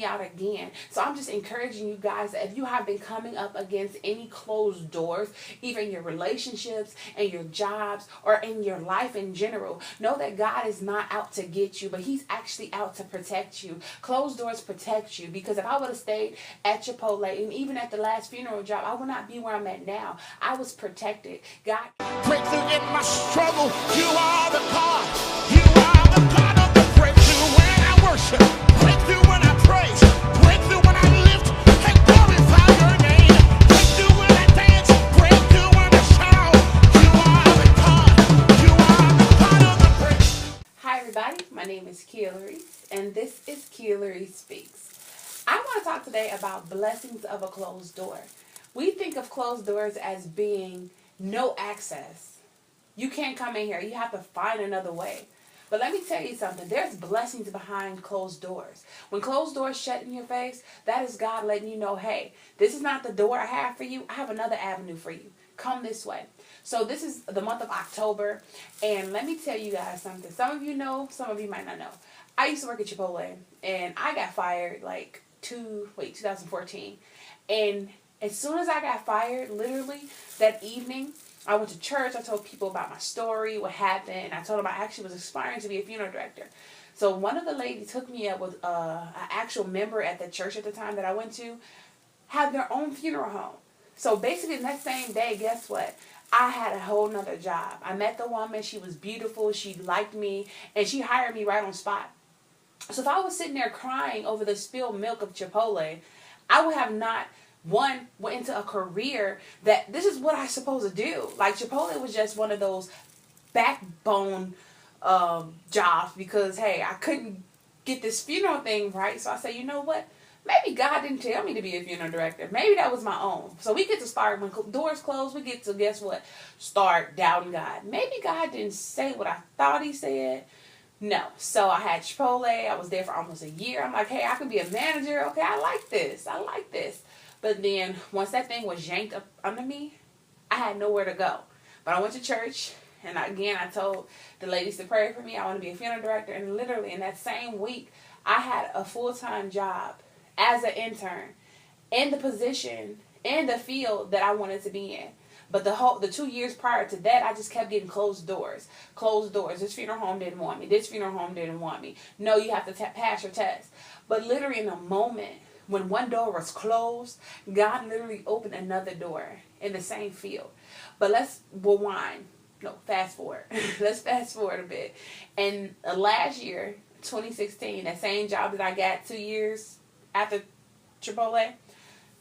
out again. So I'm just encouraging you guys that if you have been coming up against any closed doors, even in your relationships and your jobs or in your life in general, know that God is not out to get you, but he's actually out to protect you. Closed doors protect you, because if I would have stayed at Chipotle and even at the last funeral job, I would not be where I'm at now. I was protected. God, breakthrough in my struggle. You are the God. You are the God of the breakthrough when I worship. Breakthrough when I praise. Breakthrough when I lift and glorify your name. Breakthrough when I dance. Breakthrough when I shout. You are the God. You are the God of the breakthrough. Hi everybody, my name is KiaLarease, and this is KiaLarease Speaks. I want to talk today about blessings of a closed door. We think of closed doors as being no access. You can't come in here. You have to find another way. But let me tell you something. There's blessings behind closed doors. When closed doors shut in your face, that is God letting you know, hey, this is not the door I have for you. I have another avenue for you. Come this way. So this is the month of October, and let me tell you guys something. Some of you know, some of you might not know. I used to work at Chipotle, and I got fired like 2014. And as soon as I got fired, literally that evening, I went to church. I told people about my story, what happened, and I told them I actually was aspiring to be a funeral director. So one of the ladies hooked me up with an actual member at the church at the time that I went to, had their own funeral home. So basically, that same day, guess what? I had a whole nother job. I met the woman. She was beautiful. She liked me, and she hired me right on spot. So if I was sitting there crying over the spilled milk of Chipotle, I would have not went into a career that this is what I supposed to do. Like Chipotle was just one of those backbone jobs because, hey, I couldn't get this funeral thing right. So I said, you know what? Maybe God didn't tell me to be a funeral director. Maybe that was my own. So we get to start, when doors close, we get to, guess what? Start doubting God. Maybe God didn't say what I thought he said. No. So I had Chipotle. I was there for almost a year. I'm like, hey, I could be a manager. Okay, I like this. I like this. But then once that thing was yanked up under me, I had nowhere to go. But I went to church, and again, I told the ladies to pray for me. I want to be a funeral director. And literally in that same week, I had a full-time job as an intern in the position, in the field that I wanted to be in. But the 2 years prior to that, I just kept getting closed doors. Closed doors. This funeral home didn't want me. This funeral home didn't want me. No, you have to pass your test. But literally in a moment, when one door was closed, God literally opened another door in the same field. But let's rewind. No, fast forward. Let's fast forward a bit. And last year, 2016, that same job that I got 2 years after Chipotle,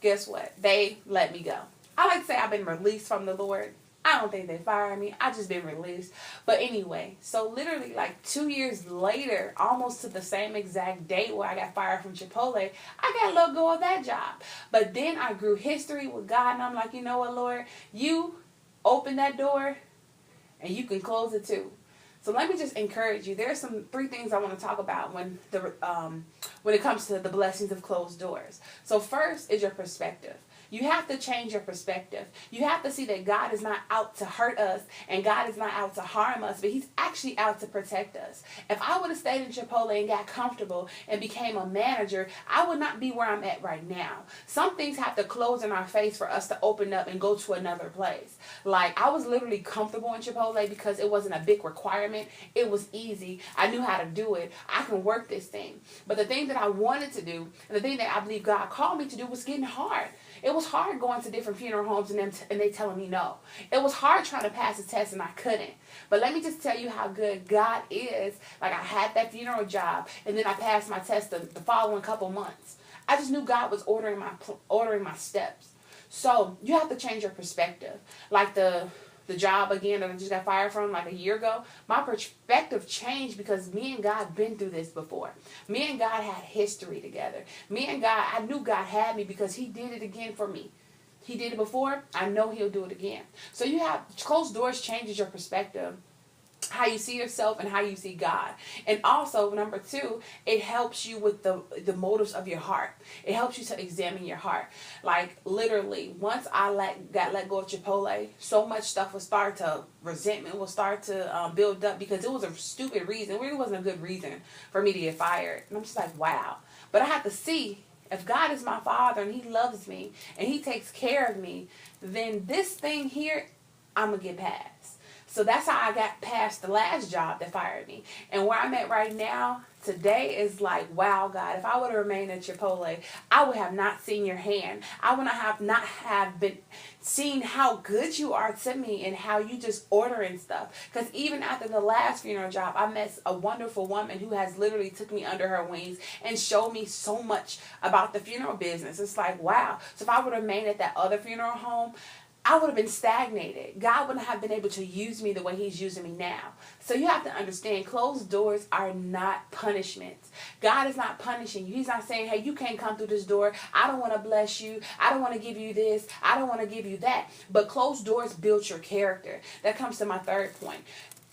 guess what? They let me go. I like to say I've been released from the Lord. I don't think they fired me. I just been released. But anyway, so literally like 2 years later, almost to the same exact date where I got fired from Chipotle, I got let go of that job. But then I grew history with God, and I'm like, you know what, Lord? You open that door, and you can close it too. So let me just encourage you. There's some 3 things I want to talk about when it comes to the blessings of closed doors. So first is your perspective. You have to change your perspective. You have to see that God is not out to hurt us and God is not out to harm us, but he's actually out to protect us. If I would have stayed in Chipotle and got comfortable and became a manager, I would not be where I'm at right now. Some things have to close in our face for us to open up and go to another place. Like, I was literally comfortable in Chipotle because it wasn't a big requirement. It was easy. I knew how to do it. I can work this thing. But the thing that I wanted to do, and the thing that I believe God called me to do, was getting hard. It was hard going to different funeral homes and they telling me no. It was hard trying to pass the test and I couldn't. But let me just tell you how good God is. Like, I had that funeral job and then I passed my test the following couple months. I just knew God was ordering my steps. So you have to change your perspective. Like the job again that I just got fired from like a year ago, my perspective changed because me and God been through this before. Me and God had history together. Me and God, I knew God had me because he did it again for me. He did it before. I know he'll do it again. So you have closed doors changes your perspective. how you see yourself and how you see God. And also, number two, it helps you with the motives of your heart. It helps you to examine your heart. Like literally, once I got let go of Chipotle, so much stuff will start to, resentment will start to build up, because it was a stupid reason. It really wasn't a good reason for me to get fired. And I'm just like, wow. But I have to see, if God is my Father and He loves me and He takes care of me, then this thing here, I'm going to get past. So that's how I got past the last job that fired me. And where I'm at right now, today is like, wow, God, if I would have remained at Chipotle, I would have not seen your hand. I would not have been seeing how good you are to me and how you just ordering stuff. Because even after the last funeral job, I met a wonderful woman who has literally took me under her wings and showed me so much about the funeral business. It's like, wow. So if I would have remained at that other funeral home, I would have been stagnated. God wouldn't have been able to use me the way He's using me now. So you have to understand, closed doors are not punishments. God is not punishing you. He's not saying, hey, you can't come through this door. I don't want to bless you. I don't want to give you this. I don't want to give you that. But closed doors build your character. That comes to my third point.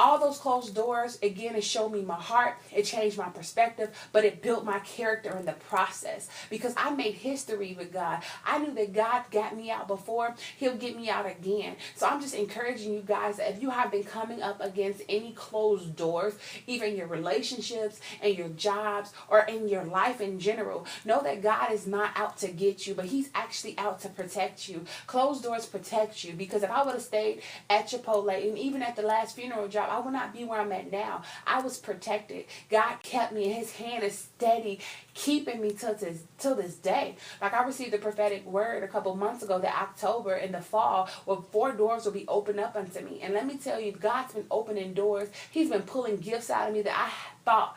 All those closed doors, again, it showed me my heart. It changed my perspective, but it built my character in the process, because I made history with God. I knew that God got me out before, He'll get me out again. So I'm just encouraging you guys that if you have been coming up against any closed doors, even your relationships and your jobs or in your life in general, know that God is not out to get you, but He's actually out to protect you. Closed doors protect you, because if I would have stayed at Chipotle and even at the last funeral job, I would not be where I'm at now. I was protected. God kept me, and His hand is steady, keeping me till this day. Like, I received a prophetic word a couple months ago that October in the fall, well, 4 doors will be opened up unto me. And let me tell you, God's been opening doors. He's been pulling gifts out of me that I thought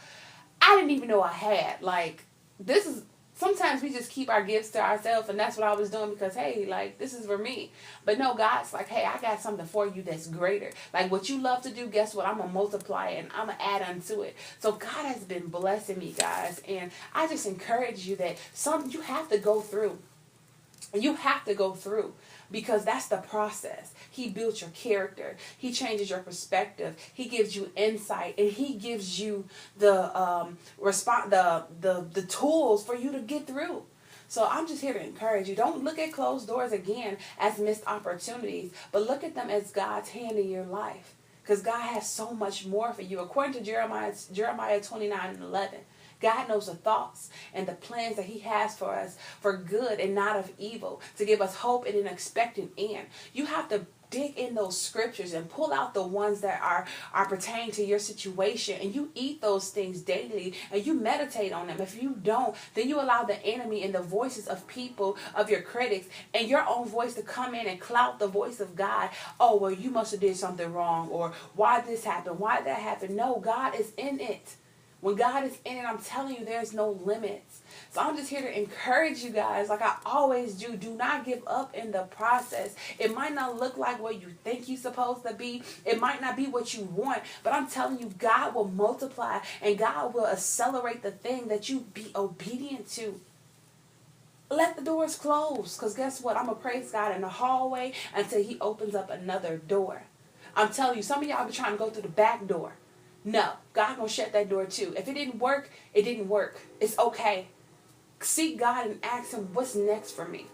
I didn't even know I had. Like, this is, sometimes we just keep our gifts to ourselves, and that's what I was doing because, hey, like, this is for me. But no, God's like, hey, I got something for you that's greater. Like, what you love to do, guess what? I'm going to multiply it, and I'm going to add unto it. So God has been blessing me, guys, and I just encourage you that you have to go through. You have to go through, because that's the process. He builds your character. He changes your perspective. He gives you insight, and He gives you the the tools for you to get through. So I'm just here to encourage you. Don't look at closed doors again as missed opportunities, but look at them as God's hand in your life, because God has so much more for you. According to Jeremiah 29:11. God knows the thoughts and the plans that He has for us for good and not of evil, to give us hope and an expected end. You have to dig in those scriptures and pull out the ones that are pertaining to your situation, and you eat those things daily and you meditate on them. If you don't, then you allow the enemy and the voices of people, of your critics, and your own voice to come in and clout the voice of God. Oh, well, you must have did something wrong, or why this happened, why that happened. No, God is in it. When God is in it, I'm telling you, there's no limits. So I'm just here to encourage you guys, like I always do. Do not give up in the process. It might not look like what you think you're supposed to be. It might not be what you want. But I'm telling you, God will multiply, and God will accelerate the thing that you be obedient to. Let the doors close, because guess what? I'm going to praise God in the hallway until He opens up another door. I'm telling you, some of y'all be trying to go through the back door. No, God gonna shut that door too. If it didn't work, it didn't work. It's okay. Seek God and ask Him, what's next for me?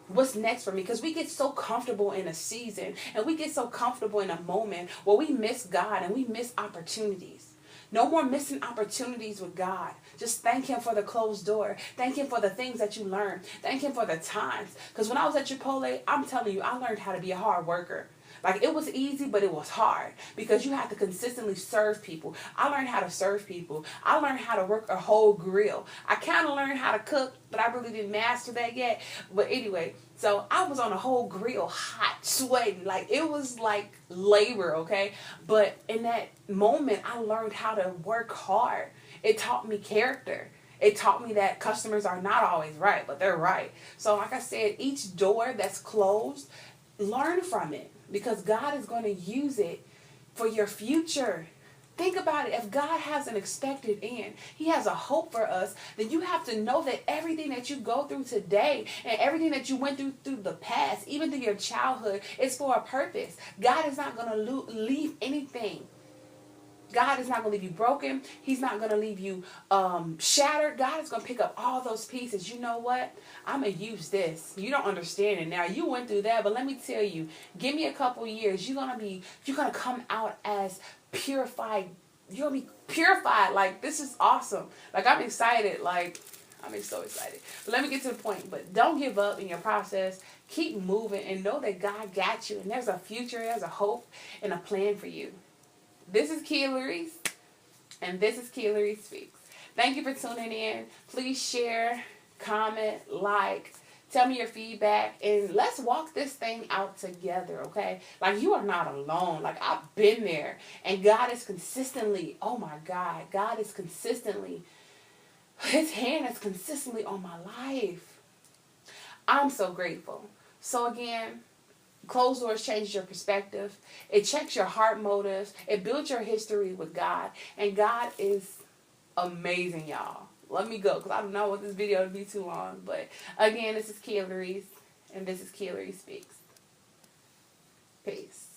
What's next for me? Because we get so comfortable in a season, and we get so comfortable in a moment where we miss God and we miss opportunities. No more missing opportunities with God. Just thank Him for the closed door. Thank Him for the things that you learned. Thank Him for the times. Because when I was at Chipotle, I'm telling you, I learned how to be a hard worker. Like, it was easy, but it was hard, because you have to consistently serve people. I learned how to serve people. I learned how to work a whole grill. I kind of learned how to cook, but I really didn't master that yet. But anyway, so I was on a whole grill, hot, sweating. Like, it was like labor, okay? But in that moment, I learned how to work hard. It taught me character. It taught me that customers are not always right, but they're right. So like I said, each door that's closed, learn from it, because God is going to use it for your future. Think about it. If God has an expected end, He has a hope for us, then you have to know that everything that you go through today and everything that you went through the past, even through your childhood, is for a purpose. God is not going to leave anything God is not going to leave you broken. He's not going to leave you shattered. God is going to pick up all those pieces. You know what? I'm going to use this. You don't understand it now. You went through that, but let me tell you, give me a couple years. You're going to come out as purified. You're going to be purified. Like, this is awesome. Like, I'm excited. Like, I'm so excited. But let me get to the point. But don't give up in your process. Keep moving and know that God got you. And there's a future, there's a hope, and a plan for you. This is KiaLarease, and this is KiaLarease Speaks. Thank you for tuning in. Please share, comment, like, tell me your feedback, and let's walk this thing out together, okay? Like, you are not alone. Like, I've been there, and God is consistently, oh my God, God is consistently, His hand is consistently on my life. I'm so grateful. So again, closed doors changes your perspective. It checks your heart motives. It builds your history with God. And God is amazing, y'all. Let me go because I don't know what this video would be too long. But again, this is KiaLarease, and this is KiaLarease Speaks. Peace.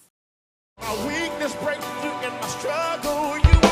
My weakness breaks through in my struggle. You